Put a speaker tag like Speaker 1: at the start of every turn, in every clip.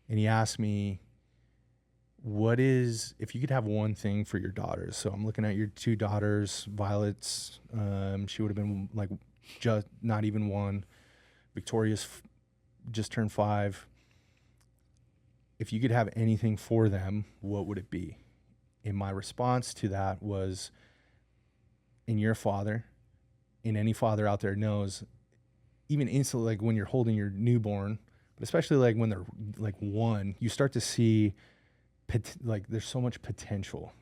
Speaker 1: And he asked me, if you could have one thing for your daughters? So I'm looking at your two daughters, Violet's, she would have been like just not even one. Victoria's just turned 5. If you could have anything for them, what would it be? And my response to that was, and your father, and any father out there knows, even instantly, like when you're holding your newborn, but especially like when they're like 1, you start to see like there's so much potential.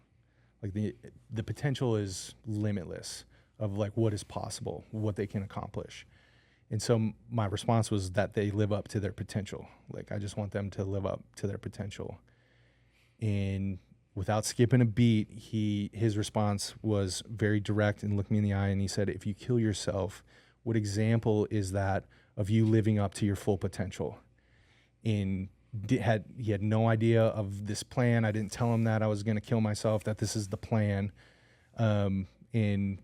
Speaker 1: Like the potential is limitless of like what is possible, what they can accomplish. And so my response was that they live up to their potential. Like I just want them to live up to their potential. And without skipping a beat, his response was very direct and looked me in the eye, and he said, if you kill yourself, what example is that of you living up to your full potential? And he had no idea of this plan. I didn't tell him that I was going to kill myself, that this is the plan. And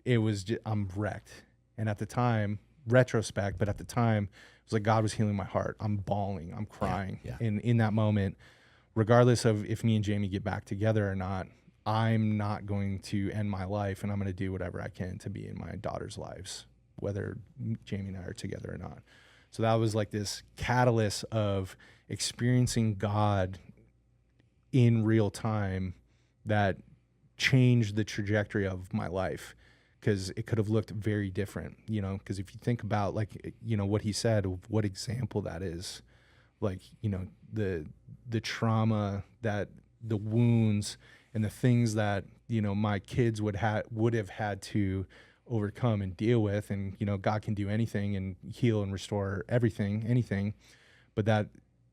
Speaker 1: it was just, I'm wrecked. And at the time, retrospect, but at the time, it was like God was healing my heart. I'm bawling, I'm crying.
Speaker 2: Yeah.
Speaker 1: And in that moment, regardless of if me and Jamie get back together or not, I'm not going to end my life, and I'm going to do whatever I can to be in my daughters' lives, whether Jamie and I are together or not. So that was like this catalyst of experiencing God in real time that changed the trajectory of my life, because it could have looked very different, you know, because if you think about like, you know, what he said, what example that is, like, you know, the trauma, that the wounds and the things that, you know, my kids would have had to overcome and deal with. And, you know, God can do anything and heal and restore anything, but that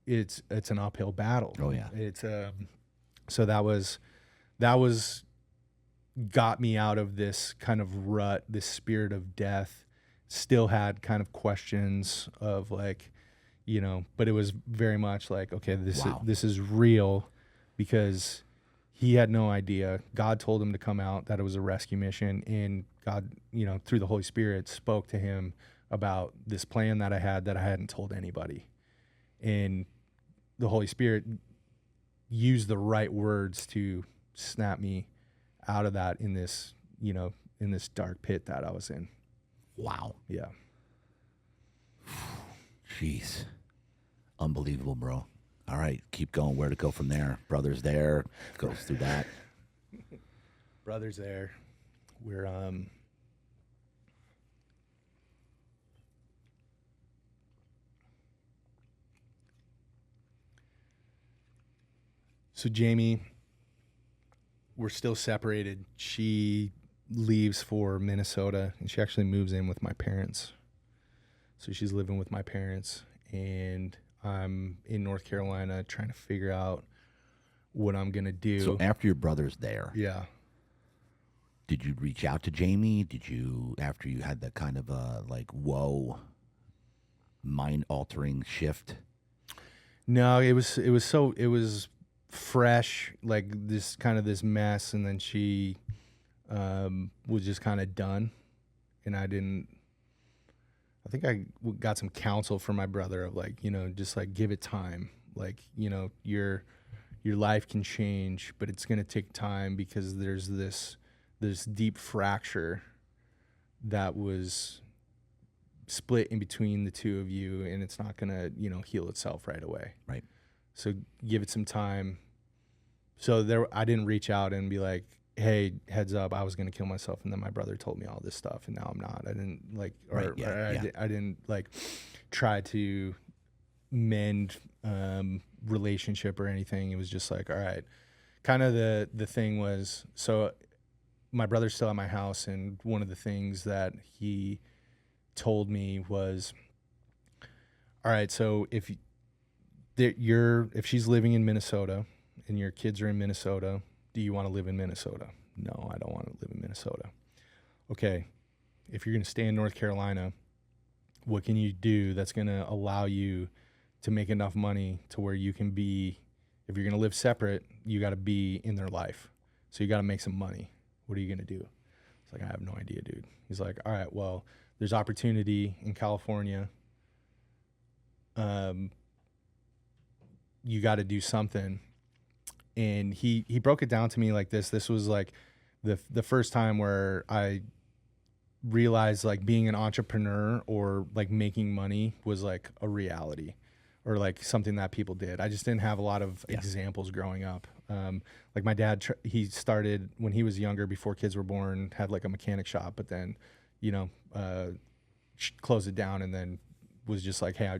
Speaker 1: it's an uphill battle.
Speaker 2: Oh yeah.
Speaker 1: It's so that was got me out of this kind of rut, this spirit of death. Still had kind of questions of like, you know, but it was very much like, okay, this is real, because he had no idea. God told him to come out, that it was a rescue mission, and God, you know, through the Holy Spirit spoke to him about this plan that I hadn't told anybody. And the Holy Spirit used the right words to snap me out of that in this, you know, in this dark pit that I was in.
Speaker 2: Wow.
Speaker 1: Yeah.
Speaker 2: Jeez. Unbelievable, bro. All right, keep going. Where to go from there? Brother's there. Goes through that.
Speaker 1: Brother's there. We're so Jamie, we're still separated. She leaves for Minnesota, and she actually moves in with my parents. So she's living with my parents, and I'm in North Carolina trying to figure out what I'm going to do.
Speaker 2: So after your brother's there,
Speaker 1: yeah.
Speaker 2: Did you reach out to Jamie? Did you, after you had that kind of like, whoa, mind-altering shift?
Speaker 1: No, it was fresh, like this kind of this mess, and then she was just kind of done, and I think I got some counsel from my brother of like, you know, just like give it time, like, you know, your life can change, but it's going to take time, because there's this deep fracture that was split in between the two of you, and it's not going to, you know, heal itself right away.
Speaker 2: Right.
Speaker 1: So give it some time. So I didn't reach out and be like, hey, heads up, I was going to kill myself, and then my brother told me all this stuff, and now I'm not. I didn't like, I didn't like try to mend relationship or anything. It was just like, all right. Kind of the thing was, so my brother's still at my house, and one of the things that he told me was, all right, so if she's living in Minnesota and your kids are in Minnesota, do you want to live in Minnesota? No, I don't want to live in Minnesota. Okay, if you're going to stay in North Carolina, what can you do that's going to allow you to make enough money to where you can be, if you're going to live separate, you got to be in their life. So you got to make some money. What are you going to do? It's like, I have no idea, dude. He's like, all right, well, there's opportunity in California. you got to do something. And he broke it down to me like this. This was like the first time where I realized like being an entrepreneur or like making money was like a reality or like something that people did. I just didn't have a lot of examples growing up. Like my dad, he started when he was younger, before kids were born, had like a mechanic shop, but then, you know, closed it down, and then was just like, hey,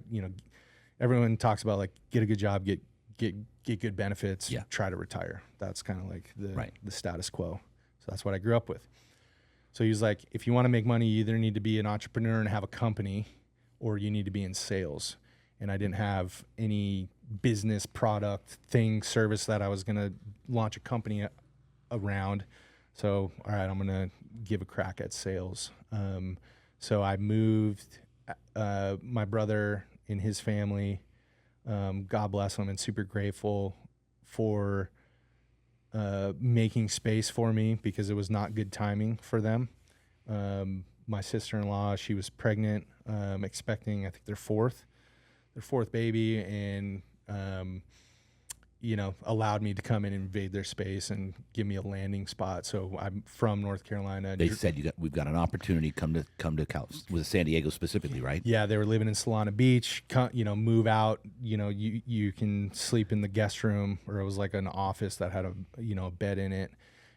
Speaker 1: everyone talks about like get a good job, get good benefits, try to retire. That's kind of like the status quo. So that's what I grew up with. So he was like, if you want to make money, you either need to be an entrepreneur and have a company, or you need to be in sales. And I didn't have any business, product, thing, service that I was going to launch a company around. So, all right, I'm going to give a crack at sales. So I moved, my brother and his family, God bless them, and super grateful for making space for me, because it was not good timing for them. My sister-in-law, she was pregnant, expecting, I think, their fourth baby, and allowed me to come in and invade their space and give me a landing spot. So I'm from North Carolina.
Speaker 2: They said we've got an opportunity. Come to was it San Diego specifically, right?
Speaker 1: Yeah, they were living in Solana Beach. Move out. You can sleep in the guest room, or it was like an office that had a bed in it,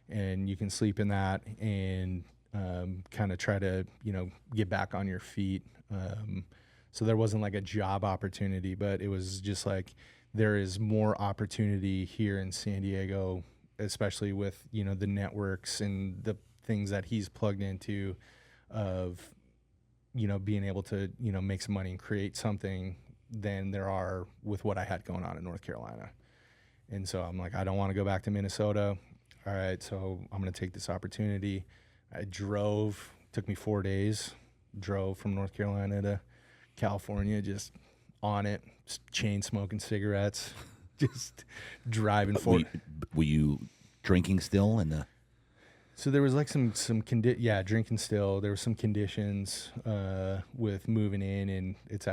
Speaker 1: and you can sleep in that and kind of try to get back on your feet. So there wasn't like a job opportunity, but it was just like, there is more opportunity here in San Diego, especially with, the networks and the things that he's plugged into of, being able to, make some money and create something, than there are with what I had going on in North Carolina. And so I'm like, I don't want to go back to Minnesota. All right, so I'm going to take this opportunity. I took me 4 days, drove from North Carolina to California, just on it, just chain smoking cigarettes, just driving forward.
Speaker 2: Were you drinking still?
Speaker 1: So there was like drinking still. There were some conditions with moving in, and it's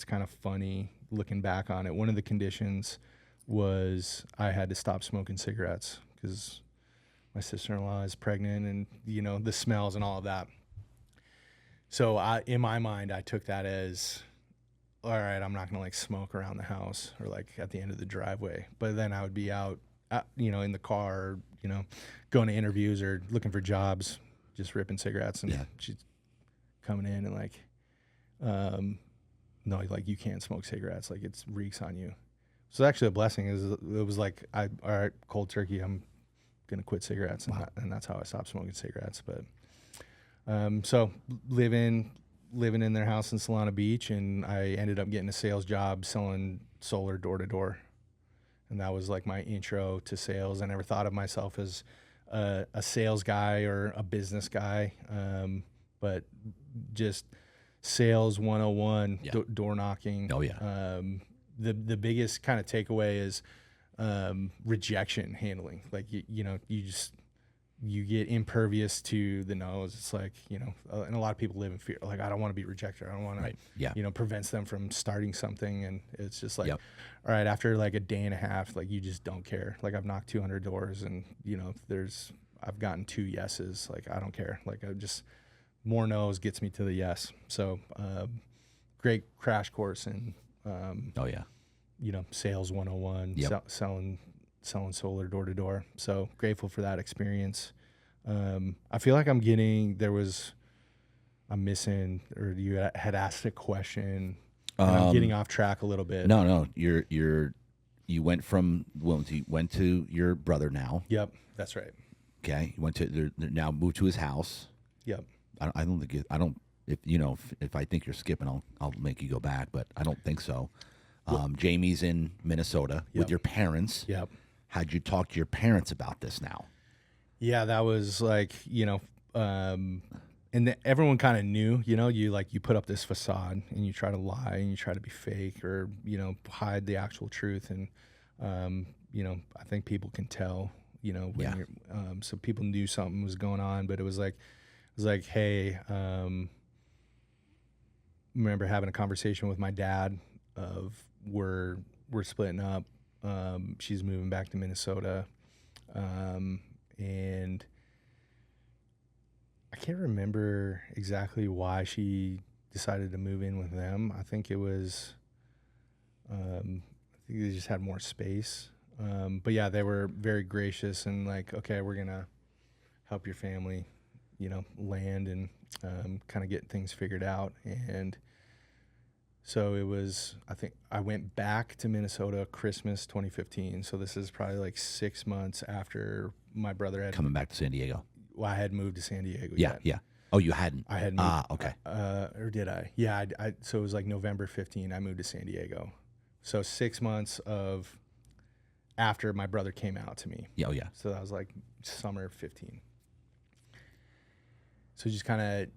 Speaker 1: kind of funny looking back on it. One of the conditions was I had to stop smoking cigarettes because my sister-in-law is pregnant, and the smells and all of that. So in my mind, I took that as, all right, I'm not going to like smoke around the house or like at the end of the driveway. But then I would be out, in the car, going to interviews or looking for jobs, just ripping cigarettes. And she's coming in and like, no, like you can't smoke cigarettes. Like it reeks on you. So actually a blessing is it was like, all right, cold turkey, I'm going to quit cigarettes. Wow. And that's how I stopped smoking cigarettes. But so living in their house in Solana Beach, and I ended up getting a sales job selling solar door to door. And that was like my intro to sales. I never thought of myself as a sales guy or a business guy, but just sales 101, door knocking.
Speaker 2: Oh yeah.
Speaker 1: The biggest kind of takeaway is rejection handling. Like, you get impervious to the no's. It's like, and a lot of people live in fear. Like, I don't want to be rejected. I don't want to, prevents them from starting something. And it's just like, all right, after like a day and a half, like you just don't care. Like I've knocked 200 doors and, I've gotten 2 yeses. Like, I don't care. Like more no's gets me to the yes. So, great crash course in, sales 101, selling solar door to door. So grateful for that experience. I feel like I'm missing, or you had asked a question. I'm getting off track a little bit.
Speaker 2: No, you went to your brother now.
Speaker 1: Yep, that's right.
Speaker 2: Okay, you went to now moved to his house.
Speaker 1: Yep.
Speaker 2: I don't think if I think you're skipping, I'll make you go back, but I don't think so. Jamie's in Minnesota with your parents.
Speaker 1: Yep.
Speaker 2: How'd you talk to your parents about this now?
Speaker 1: Yeah, that was like, and everyone kind of knew, you put up this facade and you try to lie and you try to be fake or, hide the actual truth. And, I think people can tell, when you're, so people knew something was going on, but it was like, hey, remember having a conversation with my dad of we're we're splitting up. She's moving back to Minnesota. And I can't remember exactly why she decided to move in with them. I think it was, I think they just had more space. But yeah, they were very gracious and like, okay, we're going to help your family, land and kind of get things figured out. And so it was, I think I went back to Minnesota Christmas 2015. So this is probably like 6 months after my brother had
Speaker 2: Coming back to San Diego.
Speaker 1: Well, I had moved to San Diego.
Speaker 2: Yeah,
Speaker 1: yet.
Speaker 2: yeah. Oh, you hadn't?
Speaker 1: I had moved.
Speaker 2: Okay.
Speaker 1: Or did I? Yeah, so it was like November 15, I moved to San Diego. So 6 months of after my brother came out to me.
Speaker 2: Yeah, oh, yeah.
Speaker 1: So that was like summer 15. So just kind of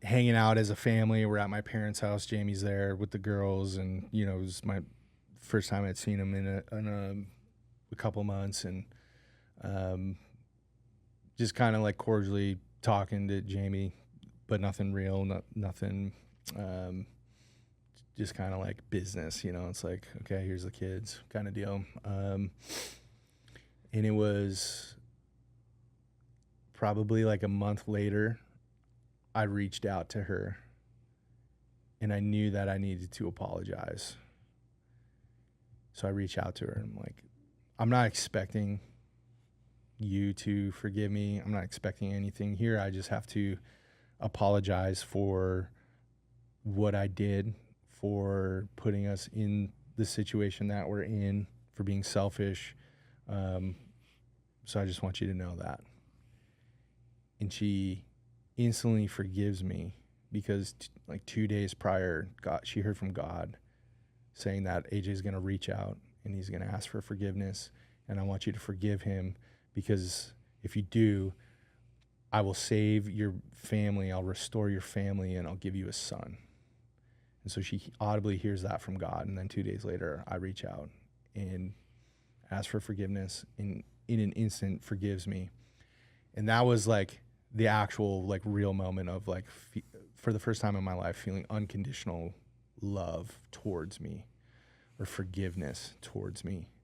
Speaker 1: hanging out as a family. We're at my parents' house. Jamie's there with the girls. And, it was my first time I'd seen him in a couple months. And just kind of like cordially talking to Jamie, but nothing real, nothing, just kind of like business, it's like, okay, here's the kids kind of deal. And it was probably like a month later, I reached out to her and I knew that I needed to apologize. So I reached out to her and I'm like, I'm not expecting you to forgive me. I'm not expecting anything here. I just have to apologize for what I did, for putting us in the situation that we're in, for being selfish. So I just want you to know that. And she instantly forgives me because like 2 days prior, she heard from God saying that AJ is going to reach out and he's going to ask for forgiveness. And I want you to forgive him because if you do, I will save your family, I'll restore your family, and I'll give you a son. And so she audibly hears that from God. And then 2 days later, I reach out and ask for forgiveness, and in an instant forgives me. And that was like the actual like real moment of like, for the first time in my life, feeling unconditional love towards me or forgiveness towards me.